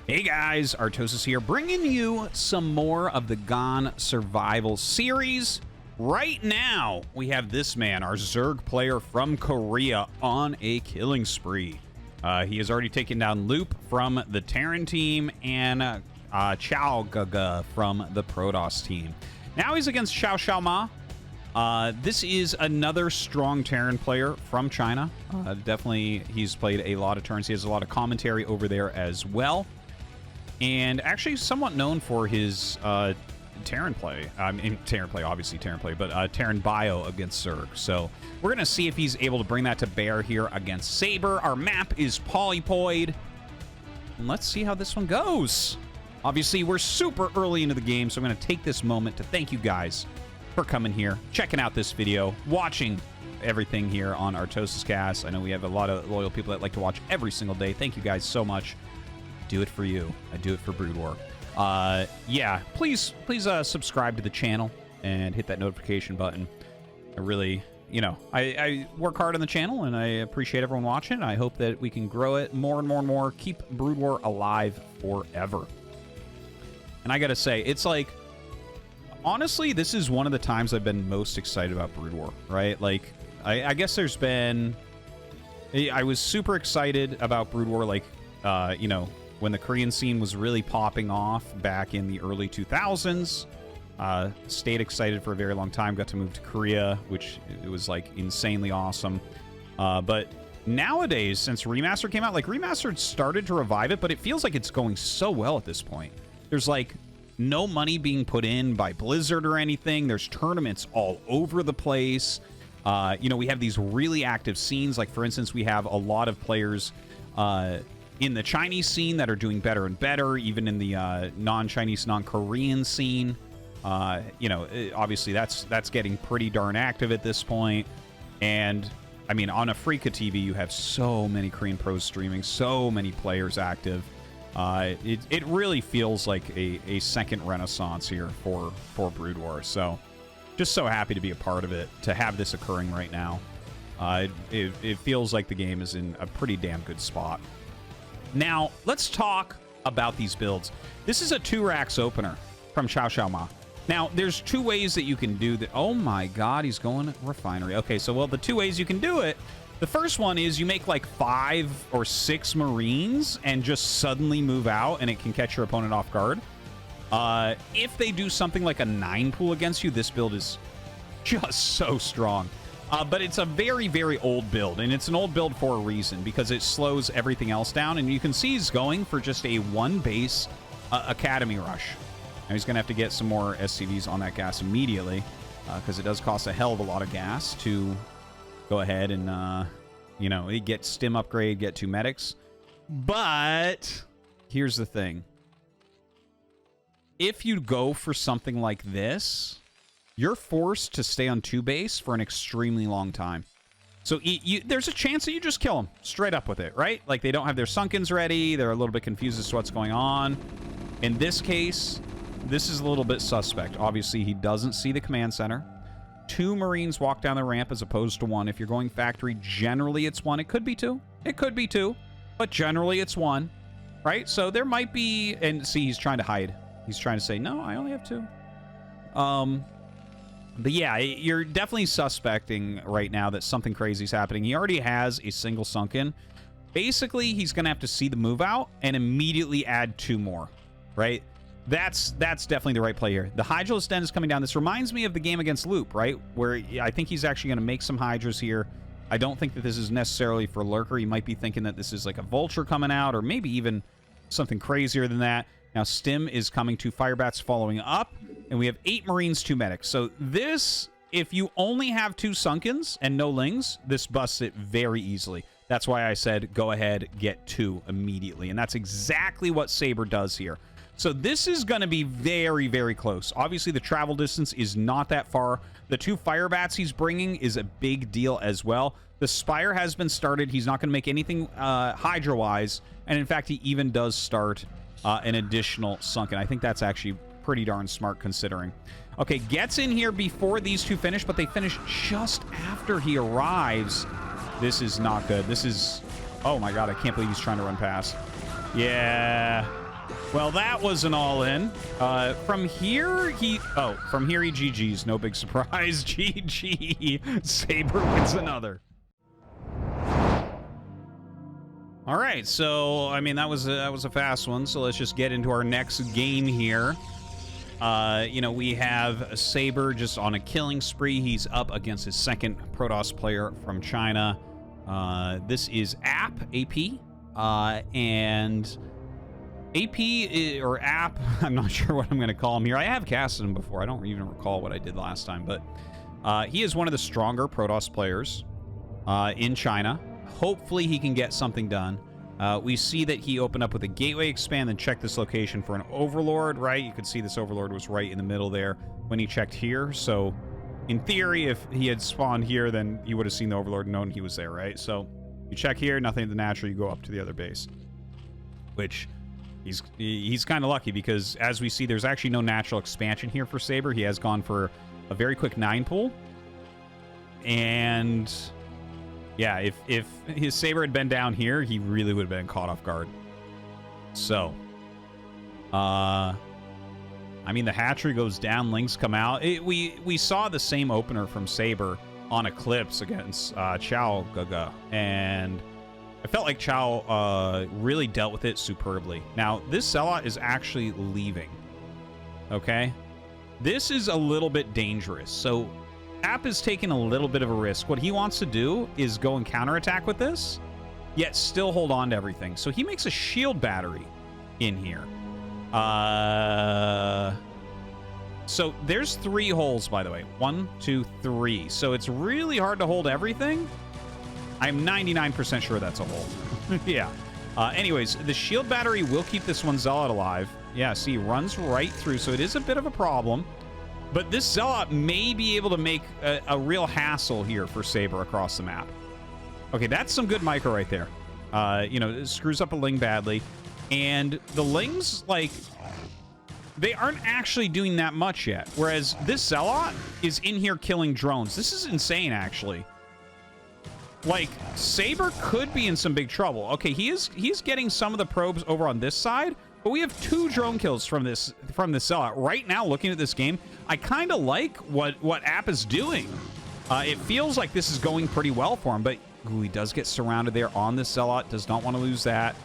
Hey guys, Artosis here, bringing you some more of the GAN Survival series. Right now, we have this man, our Zerg player from Korea, on a killing spree. He has already taken down Loop from the Terran team and XiaoXiaoMa from the Protoss team. Now he's against XiaoXiaoMa. This is another strong Terran player from China. Definitely, he's played a lot of turns. He has a lot of commentary over there as well. And actually somewhat known for his Terran play. Obviously Terran play, but Terran bio against Zerg. So we're going to see if he's able to bring that to bear here against Saber. Our map is Polypoid. And let's see how this one goes. Obviously, we're super early into the game, so I'm going to take this moment to thank you guys for coming here, checking out this video, watching everything here on ArtosisCasts. I know we have a lot of loyal people that like to watch every single day. Thank you guys so much. Do it for you. I do it for Brood War. Yeah, please subscribe to the channel and hit that notification button. I really, I work hard on the channel, and I appreciate everyone watching. I hope that we can grow it more and more and more, keep Brood War alive forever. And I gotta say, it's like, honestly, this is one of the times I've been most excited about Brood War, right? Like, I guess there's been... I was super excited about Brood War, like, when the Korean scene was really popping off back in the early 2000s. Stayed excited for a very long time. Got to move to Korea, which it was, like, insanely awesome. But nowadays, since Remastered came out, like, Remastered started to revive it, but it feels like it's going so well at this point. There's, like, no money being put in by Blizzard or anything. There's tournaments all over the place. We have these really active scenes. Like, for instance, we have a lot of players in the Chinese scene that are doing better and better, even in the non-Chinese, non-Korean scene. Obviously that's getting pretty darn active at this point. And, I mean, on Afrika TV, you have so many Korean pros streaming, so many players active. It really feels like a second renaissance here for Brood War. So, just so happy to be a part of it, to have this occurring right now. It feels like the game is in a pretty damn good spot. Now, let's talk about these builds. This is a 2-racks opener from XiaoXiaoMa. Now, there's two ways that you can do that. Oh my god, he's going refinery. Okay, so, well, the two ways you can do it, the first one is you make like 5 or 6 Marines and just suddenly move out, and it can catch your opponent off guard. If they do something like a 9 pool against you, this build is just so strong. But it's a very, very old build, and it's an old build for a reason, because it slows everything else down, and you can see he's going for just a 1-base Academy Rush. Now he's going to have to get some more SCVs on that gas immediately, because it does cost a hell of a lot of gas to go ahead and, get stim upgrade, get 2 medics. But here's the thing. If you go for something like this, you're forced to stay on 2 base for an extremely long time. So there's a chance that you just kill them straight up with it, right? Like, they don't have their Sunkens ready. They're a little bit confused as to what's going on. In this case, this is a little bit suspect. Obviously, he doesn't see the command center. 2 Marines walk down the ramp as opposed to 1. If you're going factory, generally it's 1. It could be 2. It could be 2. But generally it's 1, right? So there might be... And see, he's trying to hide. He's trying to say, no, I only have 2. But yeah, you're definitely suspecting right now that something crazy is happening. He already has a single Sunken. Basically, he's going to have to see the move out and immediately add 2 more, right? That's definitely the right play here. The Hydralisk Den is coming down. This reminds me of the game against Loop, right? Where I think he's actually going to make some Hydras here. I don't think that this is necessarily for Lurker. He might be thinking that this is like a Vulture coming out, or maybe even something crazier than that. Now, Stim is coming, 2 Firebats following up, and we have 8 Marines, 2 Medics. So this, if you only have 2 Sunkens and no Lings, this busts it very easily. That's why I said go ahead, get 2 immediately. And that's exactly what Saber does here. So this is going to be very, very close. Obviously, the travel distance is not that far. The 2 Firebats he's bringing is a big deal as well. The Spire has been started. He's not going to make anything Hydra-wise. And in fact, he even does start an additional Sunken. I think that's actually pretty darn smart considering. Okay, gets in here before these 2 finish, but they finish just after he arrives. This is not good. This is... Oh my god, I can't believe he's trying to run past. Yeah. Well, that was an all-in. From here, he GG's. No big surprise. GG. Saber wins another. All right, so, I mean, that was a fast one, so let's just get into our next game here. You know, we have Saber just on a killing spree. He's up against his second Protoss player from China. This is AP, and AP or App, I'm not sure what I'm going to call him here. I have casted him before. I don't even recall what I did last time, but he is one of the stronger Protoss players in China. Hopefully he can get something done. We see that he opened up with a gateway expand and checked this location for an overlord, right? You could see this overlord was right in the middle there when he checked here. So in theory, if he had spawned here, then you would have seen the overlord and known he was there, right? So you check here, nothing at the natural, you go up to the other base, which he's kind of lucky because as we see, there's actually no natural expansion here for Saber. He has gone for a very quick 9 pull. And yeah, if his Saber had been down here, he really would have been caught off guard. So, I mean, the hatchery goes down, links come out. We saw the same opener from Saber on Eclipse against XiaoXiaoMa, and I felt like Chao really dealt with it superbly. Now, this Zealot is actually leaving, okay? This is a little bit dangerous, so App is taking a little bit of a risk. What he wants to do is go and counterattack with this, yet still hold on to everything. So he makes a shield battery in here. So there's 3 holes, by the way. 1, 2, 3. So it's really hard to hold everything. I'm 99% sure that's a hole. Yeah. Anyways, the shield battery will keep this one Zealot alive. Yeah, see, runs right through, so it is a bit of a problem. But this Zealot may be able to make a real hassle here for Saber across the map. Okay, that's some good micro right there. You know, it screws up a Ling badly. And the Lings, like, they aren't actually doing that much yet. Whereas this Zealot is in here killing drones. This is insane, actually. Like, Saber could be in some big trouble. Okay, he's getting some of the probes over on this side. But we have 2 drone kills from this Zealot. Right now, looking at this game, I kind of like what App is doing. It feels like this is going pretty well for him, but ooh, he does get surrounded there on this Zealot. Does not want to lose that.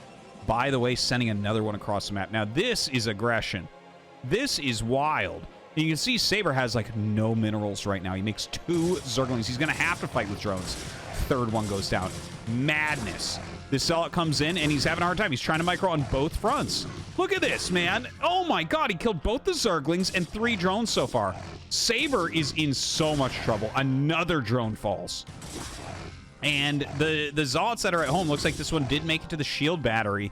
By the way, sending another one across the map. Now, this is aggression. This is wild. You can see Saber has, like, no minerals right now. He makes 2 Zerglings. He's going to have to fight with drones. 3rd one goes down. Madness. This Zealot comes in, and he's having a hard time. He's trying to micro on both fronts. Look at this, man. Oh, my God. He killed both the Zerglings and 3 drones so far. Saber is in so much trouble. Another drone falls. And the Zealots that are at home, looks like this one did make it to the shield battery.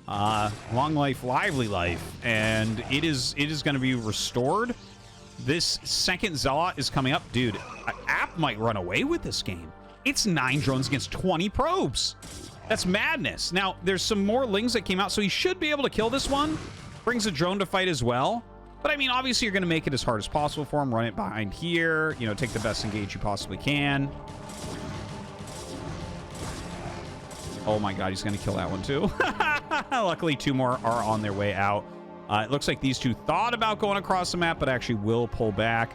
Long life, lively life. And it is going to be restored. This second Zealot is coming up. Dude, App might run away with this game. It's 9 drones against 20 probes. That's madness. Now, there's some more Lings that came out, so he should be able to kill this one. Brings a drone to fight as well. But, I mean, obviously, you're going to make it as hard as possible for him. Run it behind here. You know, take the best engage you possibly can. Oh, my God. He's going to kill that one, too. Luckily, 2 more are on their way out. It looks like these 2 thought about going across the map, but actually will pull back.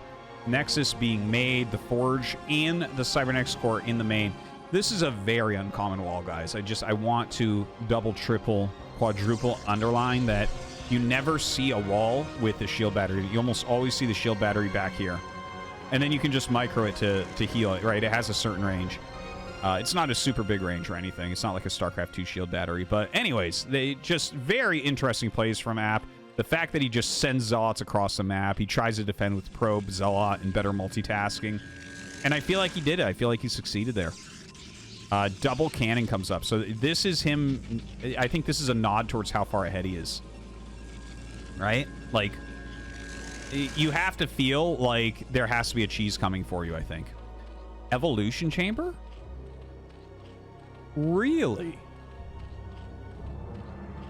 Nexus being made. The Forge and the Cybernetics core in the main. This is a very uncommon wall, guys. I want to double, triple, quadruple underline that you never see a wall with the shield battery. You almost always see the shield battery back here. And then you can just micro it to heal it, right? It has a certain range. It's not a super big range or anything. It's not like a StarCraft 2 shield battery. But anyways, they just very interesting plays from App. The fact that he just sends Zealots across the map. He tries to defend with probe, Zealot, and better multitasking. And I feel like he did it. I feel like he succeeded there. Double cannon comes up. So this is him. I think this is a nod towards how far ahead he is. Right? Like, you have to feel like there has to be a cheese coming for you, I think. Evolution chamber? Really?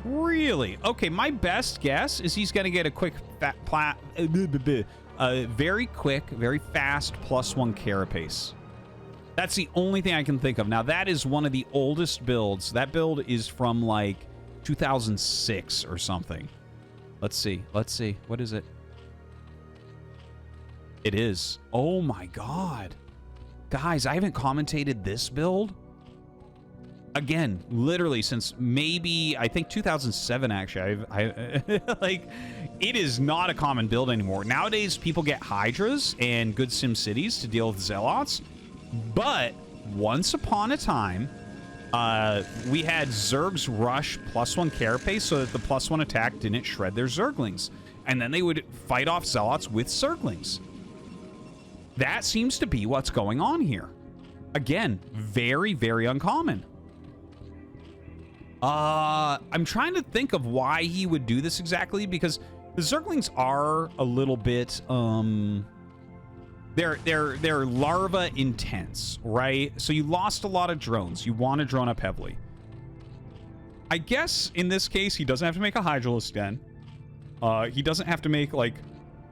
Really? Okay, my best guess is he's going to get a quick, very quick, very fast +1 carapace. That's the only thing I can think of. Now, that is one of the oldest builds. That build is from, like, 2006 or something. Let's see. Let's see. What is it? It is. Oh my god. Guys, I haven't commentated this build. Again, literally since maybe, I think 2007, actually. Like, it is not a common build anymore. Nowadays, people get Hydras and good Sim Cities to deal with Zealots. But once upon a time, we had Zergs rush +1 carapace so that the +1 attack didn't shred their Zerglings. And then they would fight off Zealots with Zerglings. That seems to be what's going on here. Again, very, very uncommon. I'm trying to think of why he would do this exactly, because the Zerglings are a little bit, they're larva intense, right? So you lost a lot of drones. You want to drone up heavily. I guess in this case, he doesn't have to make a Hydralisk Den. He doesn't have to make, like,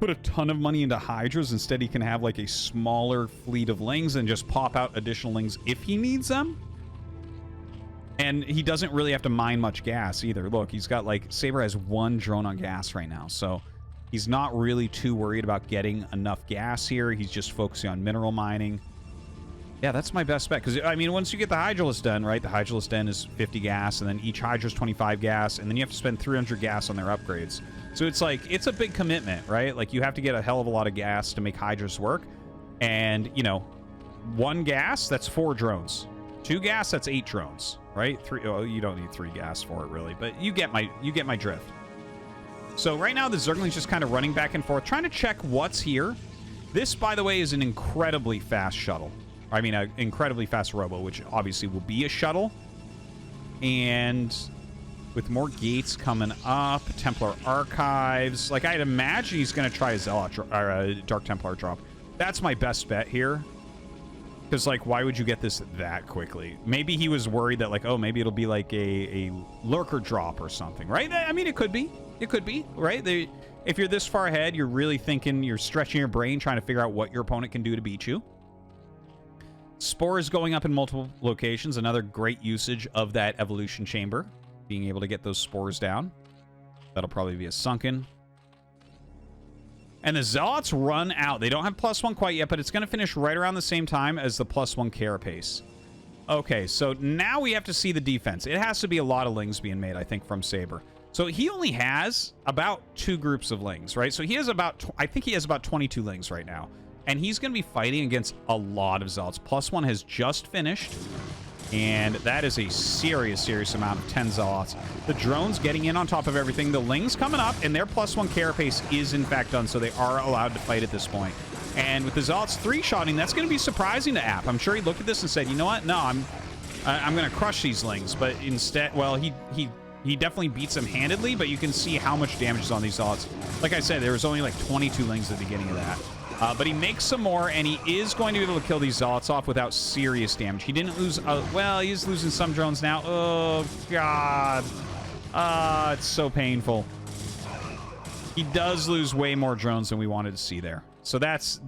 put a ton of money into Hydras. Instead, he can have, like, a smaller fleet of Lings and just pop out additional Lings if he needs them. And he doesn't really have to mine much gas either. Look, he's got, like, Saber has 1 drone on gas right now, so he's not really too worried about getting enough gas here. He's just focusing on mineral mining. Yeah, that's my best bet, because, I mean, once you get the Hydralisk Den, right, the Hydralisk Den is 50 gas, and then each Hydra's 25 gas, and then you have to spend 300 gas on their upgrades. So it's like, it's a big commitment, right? Like, you have to get a hell of a lot of gas to make Hydras work. And, you know, 1 gas, that's 4 drones. 2 gas, that's 8 drones, right? 3, oh, you don't need 3 gas for it, really, but you get my drift. So right now, the Zergling's just kind of running back and forth, trying to check what's here. This, by the way, is an incredibly fast shuttle. I mean, an incredibly fast robo, which obviously will be a shuttle. And with more gates coming up, Templar Archives. Like, I'd imagine he's going to try a Zealot or a Dark Templar drop. That's my best bet here. Because, like, why would you get this that quickly? Maybe he was worried that, like, oh, maybe it'll be like a Lurker drop or something, right? I mean, it could be. It could be, right? If you're this far ahead, you're really thinking, you're stretching your brain, trying to figure out what your opponent can do to beat you. Spores going up in multiple locations. Another great usage of that evolution chamber. Being able to get those spores down. That'll probably be a sunken. And the Zealots run out. They don't have +1 quite yet, but it's going to finish right around the same time as the +1 carapace. Okay, so now we have to see the defense. It has to be a lot of Lings being made, I think, from Saber. So he only has about 2 groups of Lings, right? So he has about, I think he has about 22 Lings right now. And he's going to be fighting against a lot of Zealots. +1 has just finished. And that is a serious, serious amount of 10 Zealots. The drones getting in on top of everything. The Lings coming up, and their +1 carapace is, in fact, done. So they are allowed to fight at this point. And with the Zealots 3-shotting, that's going to be surprising to App. I'm sure he looked at this and said, you know what? No, I'm going to crush these Lings. But instead, well, he definitely beats them handedly, but you can see how much damage is on these Zealots. Like I said, there was only like 22 Lings at the beginning of that. But he makes some more, and he is going to be able to kill these Zealots off without serious damage. He didn't lose... well, he is losing some drones now. Oh, God. It's so painful. He does lose way more drones than we wanted to see there. So that's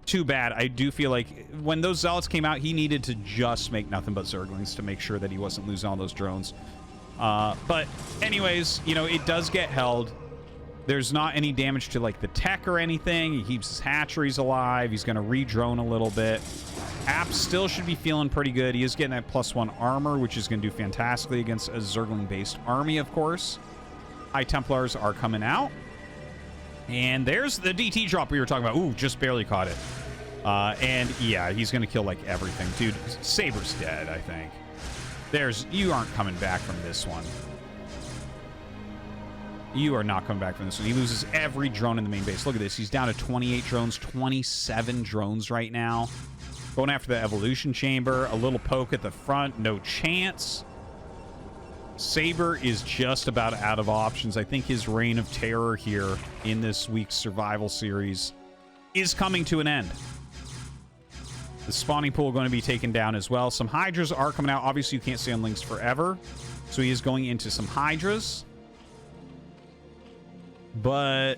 too bad. I do feel like when those Zealots came out, he needed to just make nothing but Zerglings to make sure that he wasn't losing all those drones. But anyways, you know, it does get held. There's not any damage to, like, the tech or anything. He keeps his hatcheries alive. He's going to re-drone a little bit. App still should be feeling pretty good. He is getting that +1 armor, which is going to do fantastically against a Zergling-based army, of course. High Templars are coming out. And there's the DT drop we were talking about. Ooh, just barely caught it. And, yeah, he's going to kill, like, everything. Dude, Saber's dead, I think. You aren't coming back from this one. You are not coming back from this one. He loses every drone in the main base. Look at this. He's down to 28 drones, 27 drones right now. Going after the evolution chamber. A little poke at the front. No chance. Saber is just about out of options. I think his reign of terror here in this week's survival series is coming to an end. The spawning pool going to be taken down as well. Some Hydras are coming out. Obviously, you can't stay on Lings forever. So he is going into some Hydras. But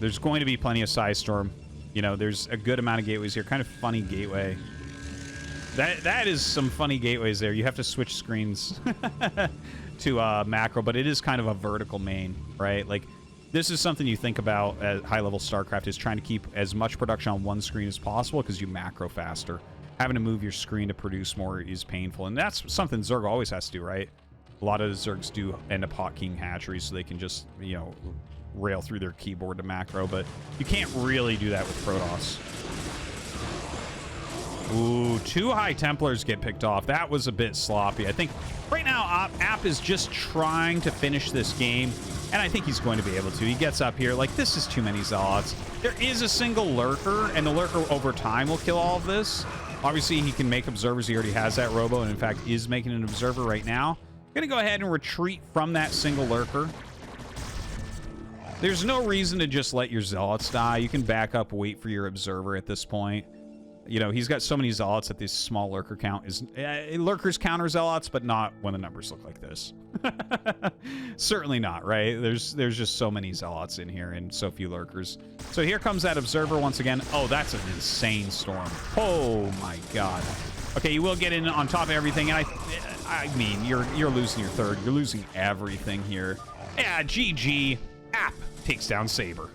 there's going to be plenty of Psy Storm. You know, there's a good amount of gateways here. Kind of funny gateway. That is some funny gateways there. You have to switch screens to macro, but it is kind of a vertical main, right? Like, this is something you think about at high-level StarCraft, is trying to keep as much production on one screen as possible because you macro faster. Having to move your screen to produce more is painful, and that's something Zerg always has to do, right? A lot of the Zergs do end up hotkeying hatcheries so they can just, you know, rail through their keyboard to macro, but you can't really do that with Protoss. Ooh, 2 High Templars get picked off. That was a bit sloppy. I think right now App is just trying to finish this game, and I think he's going to be able to. He gets up here. Like, this is too many Zealots. There is a single Lurker, and the Lurker over time will kill all of this. Obviously, he can make observers. He already has that Robo, and in fact is making an observer right now. Gonna go ahead and retreat from that single Lurker. There's no reason to just let your Zealots die. You can back up, wait for your observer at this point. You know, he's got so many Zealots that this small Lurker count is... Lurkers counter Zealots, but not when the numbers look like this. Certainly not, right? There's just so many Zealots in here and so few Lurkers. So here comes that Observer once again. Oh, that's an insane storm. Oh, my God. Okay, you will get in on top of everything, and I mean, you're losing your third. You're losing everything here. Yeah, GG. App takes down Saber.